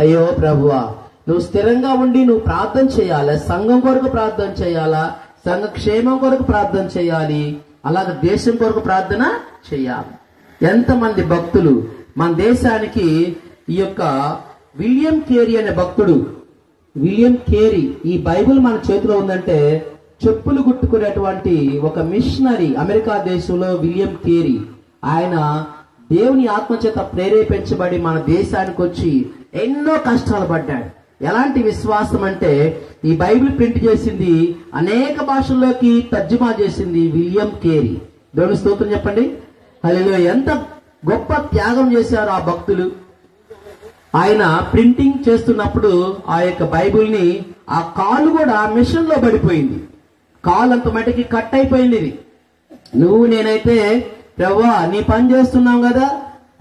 అయ్యో ప్రభువా, నువ్వు స్థిరంగా ఉండి నువ్వు ప్రార్థన చేయాలా, సంఘం కొరకు ప్రార్థన చేయాలా, సంఘ క్షేమం కొరకు ప్రార్థన చేయాలి, అలాగే దేశం కొరకు ప్రార్థన చేయాలి. ఎంతమంది భక్తులు మన దేశానికి ఈ యొక్క విలియం కేరీ అనే భక్తుడు, విలియం కేరీ, ఈ బైబిల్ మన చేతిలో ఉందంటే చెప్పులు గుట్టుకునేటువంటి ఒక మిషనరీ అమెరికా దేశంలో విలియం కేరీ. ఆయన దేవుని ఆత్మచేత ప్రేరేపించబడి మన దేశానికి వచ్చి ఎన్నో కష్టాలు పడ్డాడు. ఎలాంటి విశ్వాసం అంటే ఈ బైబిల్ ప్రింట్ చేసింది, అనేక భాషల్లోకి తర్జుమా చేసింది విలియం కేరీ. దేవుని స్తోత్రం చెప్పండి. హల్లెలూయా. ఎంత గొప్ప త్యాగం చేశారు ఆ భక్తులు. ఆయన ప్రింటింగ్ చేస్తున్నప్పుడు ఆ యొక్క బైబిల్ని ఆ కాలు కూడా మిషన్ లో పడిపోయింది. కాలు అంత మటుకి కట్ అయిపోయింది. ఇది నువ్వు నేనైతే ప్రభువా నీ పని చేస్తున్నాం కదా,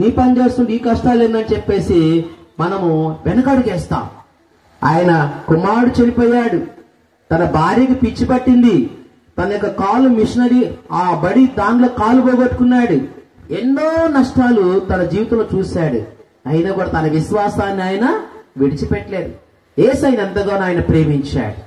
నీ పని చేస్తుంటే ఈ కష్టాలు ఏందని చెప్పేసి మనము వెనకడుగేస్తాం. ఆయన కుమారుడు చనిపోయాడు, తన భార్యకి పిచ్చి పట్టింది, తన యొక్క కాలు మిషనరీ ఆ బడి దానిలో కాలు పోగొట్టుకున్నాడు, ఎన్నో నష్టాలు తన జీవితంలో చూశాడు. అయినా కూడా తన విశ్వాసాన్ని ఆయన విడిచిపెట్టలేదు. యేసయ్యను ఎంతగానో ఆయన ప్రేమించాడు,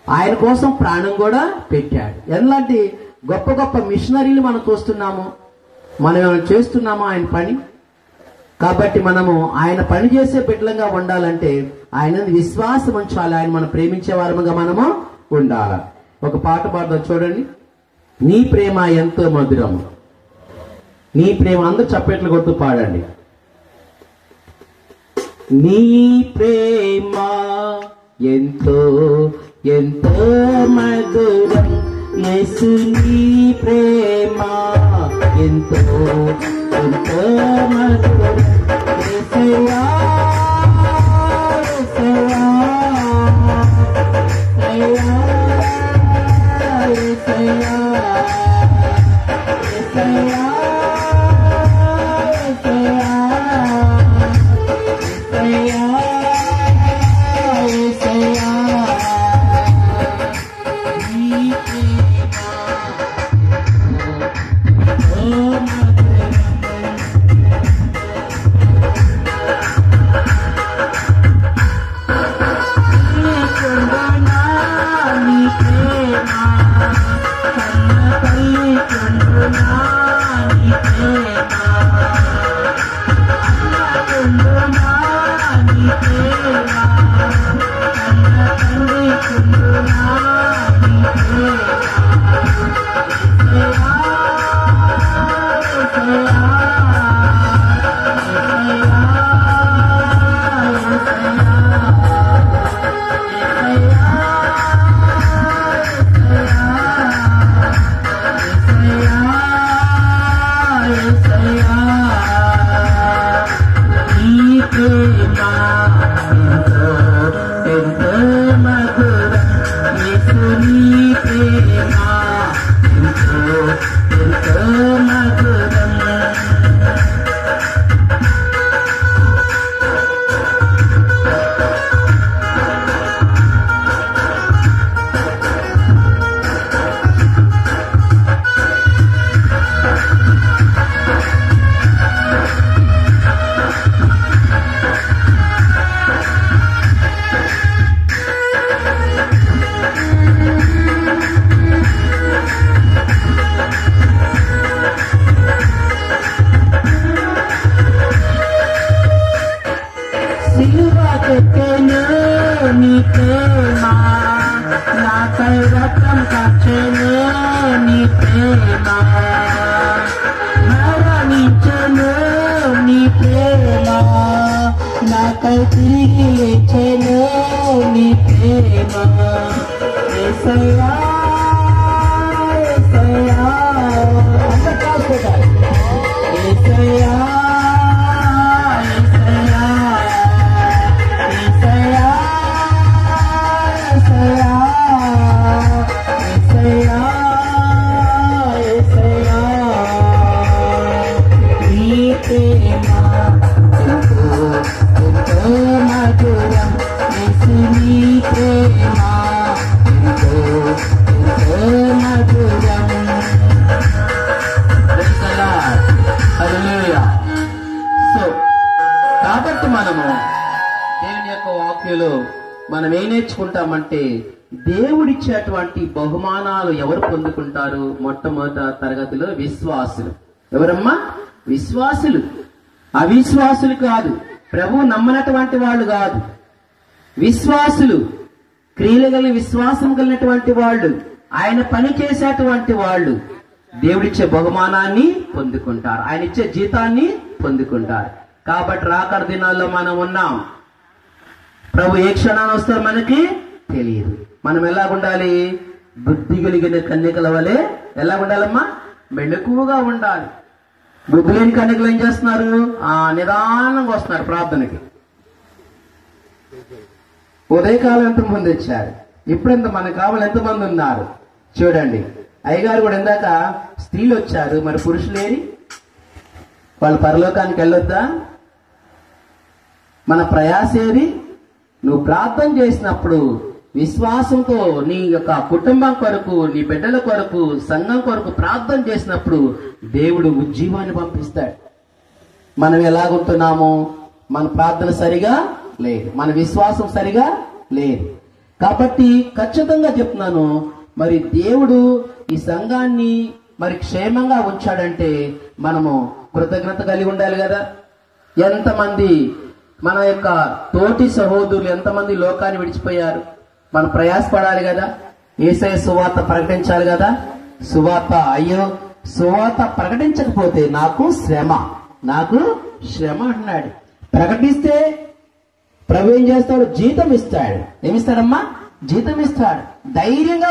ఆయన కోసం ప్రాణం కూడా పెట్టాడు. ఎలాంటి గొప్ప గొప్ప మిషనరీలు మనం చూస్తున్నాము. మనం ఏమైనా చేస్తున్నామా ఆయన పని? కాబట్టి మనము ఆయన పని చేసే బిడ్డలంగా ఉండాలంటే ఆయన విశ్వాసం ఉంచాలి, ఆయన మనం ప్రేమించే వారముగా మనము ఉండాలి. ఒక పాట పాడదాం చూడండి. నీ ప్రేమ ఎంతో మధురము, నీ ప్రేమ. అందరూ చప్పట్లు కొడుతూ పాడండి. నీ ప్రేమ ఎంతో ఎంతో మధురం, యేసు నీ ప్రేమ ఎంతో ఎంతో మధురం. యేసయ్యా యేసయ్యా యేసయ్యా యేసయ్యా యేసయ్యా Hallelujah. దేవుని యొక్క వాక్యంలో మనం ఏం నేర్చుకుంటామంటే, దేవుడిచ్చేటువంటి బహుమానాలు ఎవరు పొందుకుంటారు? మొట్టమొదట తరగతిలో విశ్వాసులు. ఎవరమ్మా? విశ్వాసులు. అవిశ్వాసులు కాదు, ప్రభు నమ్మనటువంటి వాళ్ళు కాదు. విశ్వాసులు, క్రియలు కలిగిన విశ్వాసం కలిగినటువంటి వాళ్ళు, ఆయన పని చేసేటువంటి వాళ్ళు దేవుడిచ్చే బహుమానాన్ని పొందుకుంటారు, ఆయన ఇచ్చే జీతాన్ని పొందుకుంటారు. కాబట్టి రాకడ దినాల్లో మనం ఉన్నాం. ప్రభు ఏ క్షణాన్ని వస్తారో మనకి తెలియదు. మనం ఎలాగుండాలి? బుద్ధి కలిగిన కన్యకల వలె ఎలాగుండాలమ్మా? మెలకువగా ఉండాలి. బుద్ధి లేని కన్యకలు ఏం చేస్తున్నారు? నిదానంగా వస్తున్నారు ప్రార్థనకి. ఉదయకాలం ఎంతమంది వచ్చారు, ఇప్పుడెంత మనకు కావాలి ఎంతమంది ఉన్నారు చూడండి. అయ్యగారు కూడా ఇందాక స్త్రీలు వచ్చారు, మరి పురుషులేరి? వాళ్ళు పరలోకానికి వెళ్ళొద్దా? మన ప్రయాసేది? నువ్వు ప్రార్థన చేసినప్పుడు విశ్వాసంతో నీ యొక్క కుటుంబం కొరకు, నీ బిడ్డల కొరకు, సంఘం కొరకు ప్రార్థన చేసినప్పుడు దేవుడు ఉజ్జీవాన్ని పంపిస్తాడు. మనం ఎలాగుంటున్నాము? మన ప్రార్థన సరిగా లేదు, మన విశ్వాసం సరిగా లేదు. కాబట్టి ఖచ్చితంగా చెప్తున్నాను, మరి దేవుడు ఈ సంఘాన్ని మరి క్షేమంగా ఉంచాడంటే మనము కృతజ్ఞత కలిగి ఉండాలి కదా. ఎంతమంది మన యొక్క తోటి సహోదరులు ఎంతమంది లోకాన్ని విడిచిపోయారు? మనం ప్రయాసపడాలి కదా. యేసయ్య సువార్త ప్రకటించాలి కదా. సువార్త, అయ్యో సువార్త ప్రకటించకపోతే నాకు శ్రమ అంటున్నాడు. ప్రకటిస్తే ప్రభు ఏం చేస్తాడు? జీతం ఇస్తాడు. ఏమిస్తాడమ్మా? జీతం ఇస్తాడు. ధైర్యంగా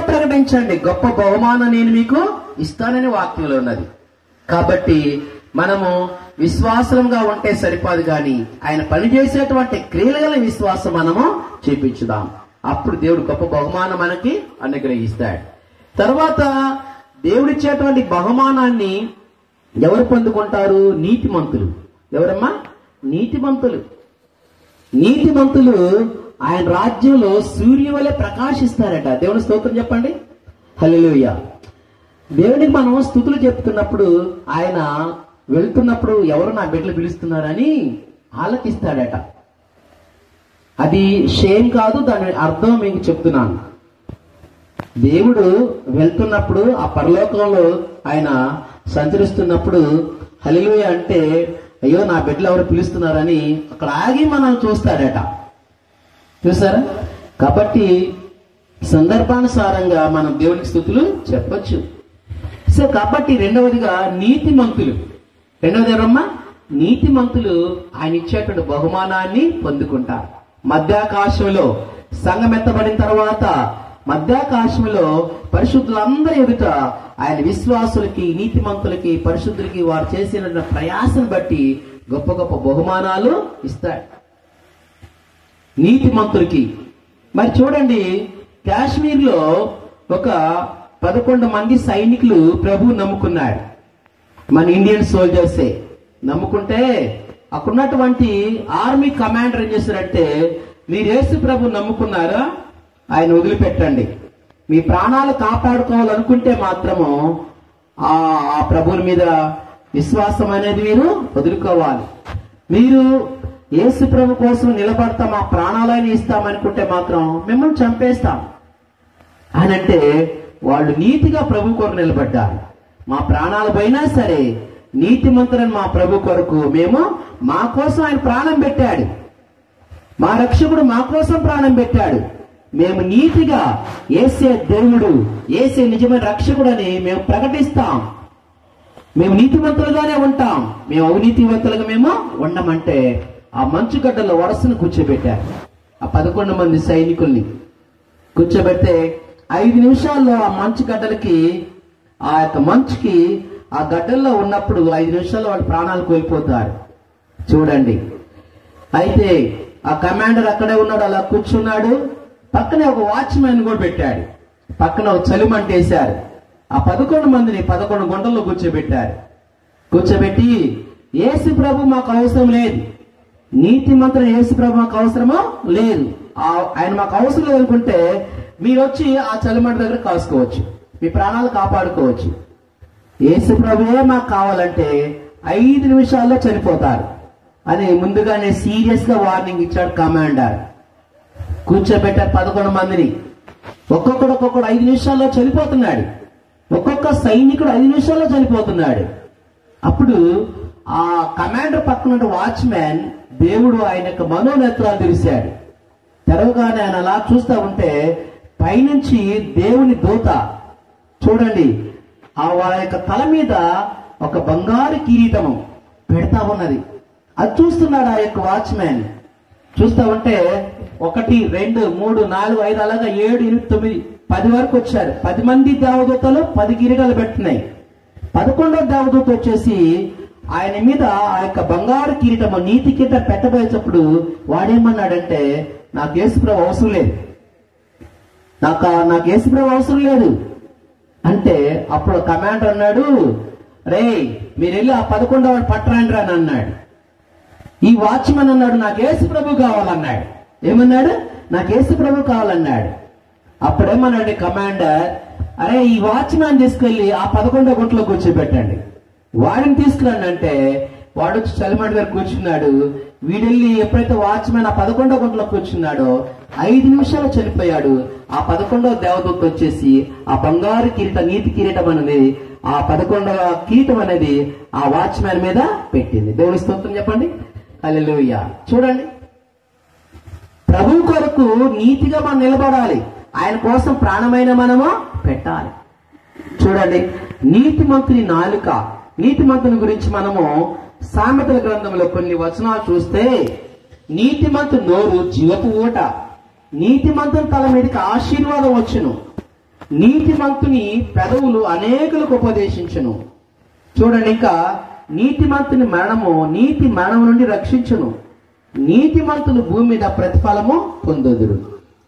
ప్రకటించండి, గొప్ప బహుమానం నేను మీకు ఇస్తానని వాక్యంలో ఉన్నది. కాబట్టి మనము విశ్వాసంగా ఉంటే సరిపోదు, కానీ ఆయన పనిచేసేటువంటి క్రియలు గల విశ్వాసం మనము చూపించుదాం. అప్పుడు దేవుడు గొప్ప బహుమానం మనకి అనుగ్రహిస్తాడు. తర్వాత దేవుడిచ్చేటువంటి బహుమానాన్ని ఎవరు పొందుకుంటారు? నీతిమంతులు. ఎవరమ్మా? నీతిమంతులు ఆయన రాజ్యంలో సూర్యుని వలె ప్రకాశిస్తారట. దేవుని స్తోత్రం చెప్పండి. హల్లెలూయా. దేవునికి మనం స్తుతులు చెప్తున్నప్పుడు, ఆయన వెళ్తున్నప్పుడు ఎవరు నా బిడ్డలు పిలుస్తున్నారని ఆలకిస్తాడట. అది షేమ్ కాదు, దాని అర్థం మీకు చెప్తున్నాను. దేవుడు వెళ్తున్నప్పుడు ఆ పరలోకంలో ఆయన సంచరిస్తున్నప్పుడు హల్లెలూయా అంటే, అయ్యో నా బిడ్డలు ఎవరు పిలుస్తున్నారని అక్కడ ఆగి మనం చూస్తాడట. చూసారా? కాబట్టి సందర్భానుసారంగా మనం దేవునికి స్తుతులు చెప్పొచ్చు. సో కాబట్టి రెండవదిగా నీతిమంతులు. రెండవది ఎవరమ్మా? నీతిమంతులు ఆయన ఇచ్చేటువంటి బహుమానాన్ని పొందుకుంటారు. మధ్యాకాశంలో సంఘం ఎత్తబడిన తర్వాత మధ్యాకాశంలో పరిశుద్ధులందరి ఎదుట ఆయన విశ్వాసులకి, నీతిమంతులకి, పరిశుద్ధులకి వారు చేసిన ప్రయాసం బట్టి గొప్ప గొప్ప బహుమానాలు ఇస్తాడు నీతిమంతులకి. మరి చూడండి, కాశ్మీర్లో ఒక 11 మంది సైనికులు ప్రభువు నమ్ముకున్నాడు. మన ఇండియన్ సోల్జర్సే నమ్ముకుంటే అక్కడున్నటువంటి ఆర్మీ కమాండర్ ఏం చేశారంటే, మీరు యేసు ప్రభు నమ్ముకున్నారా, ఆయన వదిలిపెట్టండి. మీ ప్రాణాలు కాపాడుకోవాలనుకుంటే మాత్రము ఆ ప్రభువుని మీద విశ్వాసం అనేది మీరు వదులుకోవాలి. మీరు యేసు ప్రభు కోసం నిలబడతాం, ఆ ప్రాణాలని ఇస్తామనుకుంటే మాత్రం మిమ్మల్ని చంపేస్తాం అని అంటే, వాళ్ళు నీతిగా ప్రభు కొరకు నిలబడ్డారు. మా ప్రాణాలు పోయినా సరే నీతిమంతులను మా ప్రభు కొరకు మేము, మా కోసం ఆయన ప్రాణం పెట్టాడు, మా రక్షకుడు మా కోసం ప్రాణం పెట్టాడు, మేము నీతిగా యేసే దేవుడు, యేసే నిజమైన రక్షకుడు అని మేము ప్రకటిస్తాం, మేము నీతిమంతులుగానే ఉంటాం, మేము అవినీతివంతులుగా మేము ఉండమంటే ఆ మంచు గడ్డల్లో వరసను కూర్చోబెట్టారు. ఆ 11 మంది సైనికుల్ని కూర్చోబెడితే 5 నిమిషాల్లో ఆ మంచు గడ్డలకి, ఆ యొక్క మంచుకి ఆ గడ్డల్లో ఉన్నప్పుడు 5 నిమిషాల్లో వాళ్ళు ప్రాణాలు కోల్పోతారు. చూడండి. అయితే ఆ కమాండర్ అక్కడే ఉన్నాడు, అలా కూర్చున్నాడు. పక్కనే ఒక వాచ్మెన్ కూడా పెట్టాడు. పక్కన ఒక చలిమంటేశారు. ఆ 11 మందిని 11 గుంటల్లో కూర్చోబెట్టారు. కూర్చోబెట్టి, యేసు ప్రభు మాకు అవసరం లేదు, నీతిమంతుడు యేసు ప్రభు మాకు అవసరమో లేదు, ఆయన మాకు అవసరం లేదు అనుకుంటే మీరు వచ్చి ఆ చలిమంట దగ్గర కాసుకోవచ్చు, మీ ప్రాణాలు కాపాడుకోవచ్చు. యేసు ప్రభువే మాకు కావాలంటే 5 నిమిషాల్లో చనిపోతారు. అని ముందుగానే సీరియస్ గా వార్నింగ్ ఇచ్చాడు కమాండర్. కూర్చోబెట్టారు 11 మందిని. ఒక్కొక్కడు 5 నిమిషాల్లో చనిపోతున్నాడు. ఒక్కొక్క సైనికుడు 5 నిమిషాల్లో చనిపోతున్నాడు. అప్పుడు ఆ కమాండర్ పక్కన వాచ్మ్యాన్ దేవుడు ఆయన యొక్క మనోనేత్రాలు తెరిచాడు. తెరవగానే ఆయన అలా చూస్తా ఉంటే పైనుంచి దేవుని దూత చూడండి వారి యొక్క తల మీద ఒక బంగారు కిరీటము పెడతా ఉన్నది. అది చూస్తున్నాడు ఆ యొక్క వాచ్మ్యాన్. చూస్తా ఉంటే 1, 2, 3, 4, 5 అలాగా 7, 8, 9, 10 వరకు వచ్చారు. 10 మంది దేవదూతలు 10 కిరీటాలు పెట్టున్నాయి. 11వ దేవదూత వచ్చేసి ఆయన మీద ఆ యొక్క బంగారు కిరీటము నీతి కిరీటం పెట్టబోయేటప్పుడు వాడేమన్నాడంటే, నాకు యేసుప్రభు అవసరం లేదు, నాకు యేసుప్రభు అవసరం లేదు అంటే, అప్పుడు కమాండర్ అన్నాడు, రే మీరు వెళ్ళి ఆ 11వ పట్టరండి అని అన్నాడు. ఈ వాచ్మెన్ అన్నాడు, నాకు యేసుప్రభు కావాలన్నాడు. ఏమన్నాడు? నాకు యేసుప్రభు కావాలన్నాడు. అప్పుడేమన్నాడు కమాండర్, అరే ఈ వాచ్మెన్ తీసుకెళ్లి ఆ 11వ గుంటలో కూర్చోబెట్టండి, వాడిని తీసుకురండి అంటే వాడు చలిమండి దగ్గర కూర్చున్నాడు. వీడెళ్ళి ఎప్పుడైతే వాచ్మెన్ ఆ 11వ గుంటలో కూర్చున్నాడో 5 నిమిషాలు చనిపోయాడు. ఆ 11వ దేవదూత వచ్చేసి ఆ బంగారు కిరీటం నీతి కిరీటం అనేది ఆ 11వ కిరీటం అనేది ఆ వాచ్మెన్ మీద పెట్టింది. దేవుని స్తోత్రం చెప్పండి. హల్లెలూయా. చూడండి, ప్రభు కొరకు నీతిగా మనం నిలబడాలి. ఆయన కోసం ప్రాణమైన మనము పెట్టాలి. చూడండి, నీతిమంతుని నాలుక. నీతిమంతుని గురించి మనము సామెతల గ్రంథంలో కొన్ని వచనాలు చూస్తే, నీతిమంతు నోరు జీవపు ఊట, నీతిమంతుని తల మీదకి ఆశీర్వాదం వచ్చును, నీతిమంతుని పెదవులు అనేకులకు ఉపదేశించును. చూడండి, ఇంకా నీతిమంతుని మరణము నీతి మరణం నుండి రక్షించును, నీతిమంతులు భూమి మీద ప్రతిఫలము పొందుదురు.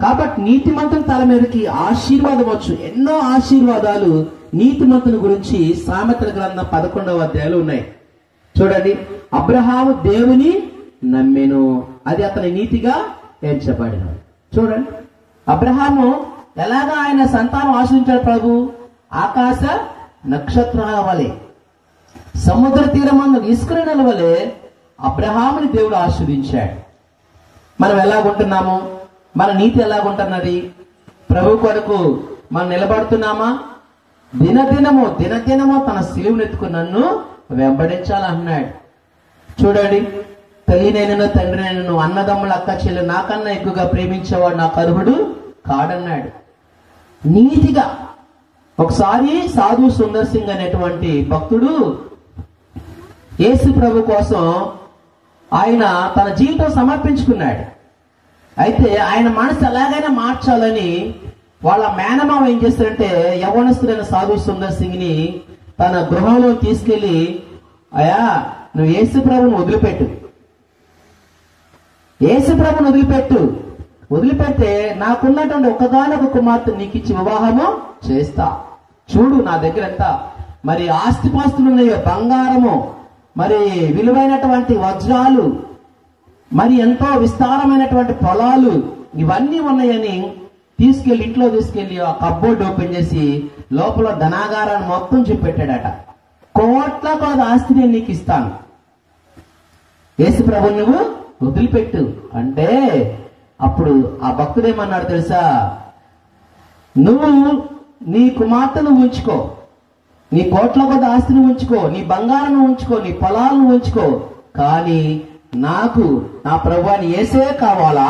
కాబట్టి నీతిమంతుని తల మీదకి ఆశీర్వాదం వచ్చు. ఎన్నో ఆశీర్వాదాలు నీతిమంతుని గురించి సామెతల గ్రంథం 11వ అధ్యాయంలో ఉన్నాయి. చూడండి, అబ్రహాము దేవుని నమ్మెను, అది అతని నీతిగా ఎంచబడిన. చూడండి, అబ్రహాము ఎలాగా ఆయన సంతానం ఆశ్రయించాడు ప్రభు? ఆకాశ నక్షత్రాల వలె, సముద్ర తీరమందు ఇసుక నెల వలె అబ్రహాముని దేవుడు ఆశీర్వదించాడు. మనం ఎలాగుంటున్నాము? మన నీతి ఎలాగుంటున్నది? ప్రభు కొరకు మనం నిలబడుతున్నామా? దినదినము తన సిలువనెత్తుకు నన్ను వెంబడించాలన్నాడు. చూడండి, తల్లినైనను తండ్రినైనను అన్నదమ్ముల అక్క చెల్లి నాకన్నా ఎక్కువగా ప్రేమించేవాడు నాకు అర్హుడు కాడన్నాడు. నీతిగా ఒకసారి సాధు సుందర్ సింగ్ అనేటువంటి భక్తుడు యేసు ప్రభు కోసం ఆయన తన జీవితం సమర్పించుకున్నాడు. అయితే ఆయన మనసు ఎలాగైనా మార్చాలని వాళ్ళ మేనమామ ఏం చేస్తారంటే, యవ్వనస్తుడైన సాధు సుందర్ సింగ్ ని తన గృహంలో తీసుకెళ్లి, అయ్యా నువ్వు యేసు ప్రభుని వదిలిపెట్టు, యేసు ప్రభుని వదిలిపెడితే నాకున్నటువంటి ఒకగానొక కుమార్తె నీకు ఇచ్చి వివాహము చేస్తా. చూడు నా దగ్గర ఎంత మరి ఆస్తిపాస్తులు ఉన్నాయో, బంగారము, మరి విలువైనటువంటి వజ్రాలు, మరి ఎంతో విస్తారమైనటువంటి పొలాలు, ఇవన్నీ ఉన్నాయని ఇంట్లో తీసుకెళ్లి ఆ కబ్బోర్డ్ ఓపెన్ చేసి లోపల ధనాగారాన్ని మొత్తం చూపెట్టాడట. కోట్ల కొలది ఆస్తి నేను నీకు ఇస్తాను, యేసు ప్రభువు నువ్వు వదిలిపెట్టు అంటే, అప్పుడు ఆ భక్తుడేమన్నాడు తెలుసా? నువ్వు నీ కుమార్తెను ఉంచుకో, నీ కోట్ల కొద్ది ఆస్తిని ఉంచుకో, నీ బంగారం ఉంచుకో, నీ పొలాలను ఉంచుకో, కానీ నాకు నా ప్రభువాని యేసే కావాలా.